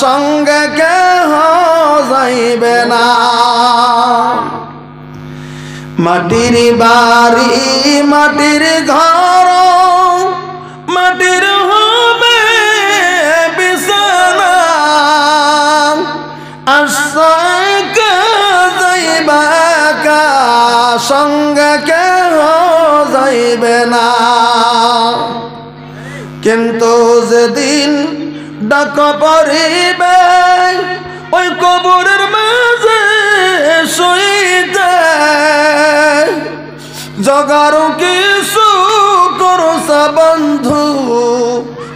সঙ্গে কেহ যাইবে না। মাটির বাড়ি মাটির ঘর মাটির হবে বিছানা, আশাকে যাইবা একা সঙ্গে কেহ যাইবে না। কিন্তু যেদিন ডাক পড়িবে ওই কবরের মাঝে শুইতে, জগার কিছু করছা বন্ধু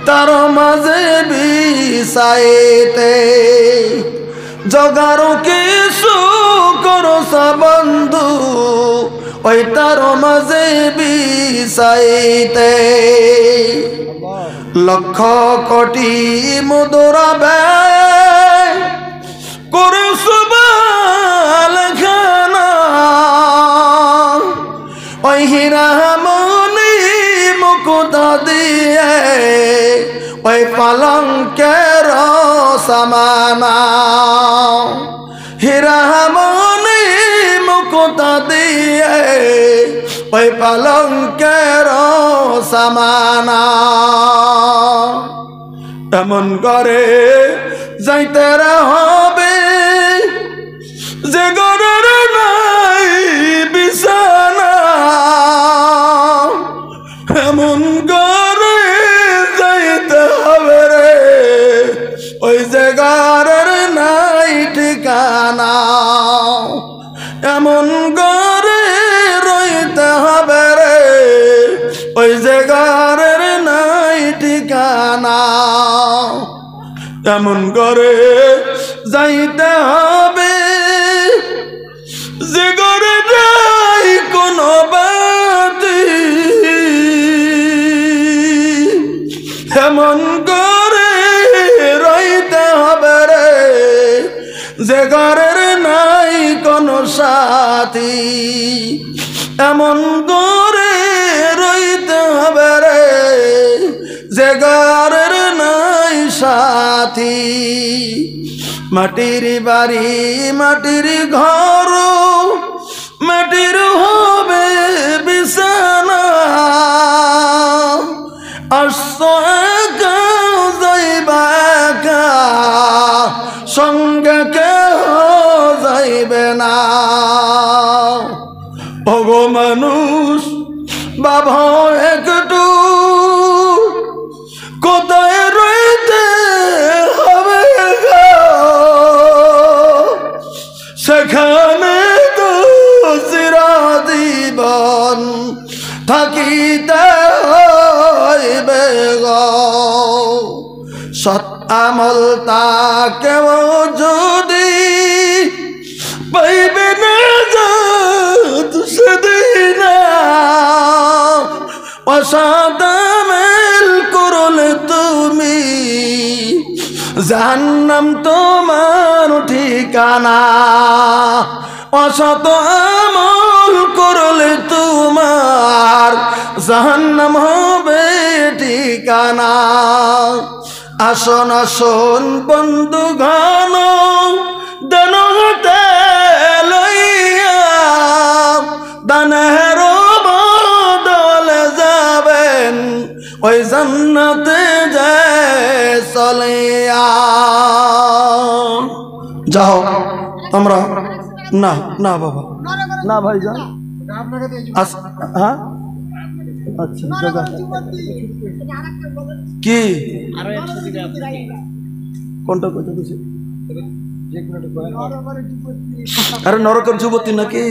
তার মাঝে বিছাইতে, জগার কিছু করছা বন্ধু ওই তার মাঝে বিছাইতে। লক্ষ কোটি মুদ্রা ব্যয় করছ বালখানা, ওই হীরা মণি মুকুতা দিয়ে ওই পালঙ্কের সমানা, হীরা মণি মুকুতা দিয়ে ওই পালঙ্কের সমানা। এমন করে যাইতে হবে যে ঘরের নাই বিছানা, এমন করে যাইতে হবে রে ওই যে ঘরের নাই ঠিকানা, এমন করে রইতে হবে রে ওই যে ঘরের নাই ঠিকানা। এমন করে যাইতে হবে যে ঘরে নাই কোনো বাতি, এমন করে রইতে হবে রে যে ঘরের নাই কোনো সাথী, এমন করে রইতে হবে রে যে ঘরের নাই সাথী। মাটির বাড়ি মাটির ঘর মাটির হবে বিছানা, যাইবা একা সঙ্গে কেহ যাইবে না। ওগো মানুষ বাবা একটু কোথায় রইতে হবে সেখানে তো চিরজীবন থাকিতে হইবে গো। সৎ আমল তাকেও যদি পাইবে না যাত সেদিন, অসৎ আমল করলে তুমি জাহান্নাম তোমার ঠিকানা, অসৎ আমল করলে তোমার জাহান্নাম হবে ঠিকানা। আসন আসন বন্ধু ঘন দান হতে লইয়া দানের বদলে যাবেন ওই জান্নাতে যায় চলিয়া। যাও তোমরা। না না বাবা না ভাই যান। হ্যাঁ আচ্ছা জায়গা কি কোনটা কোনটা বুঝি? আরে নরকের যুবতী নাকি?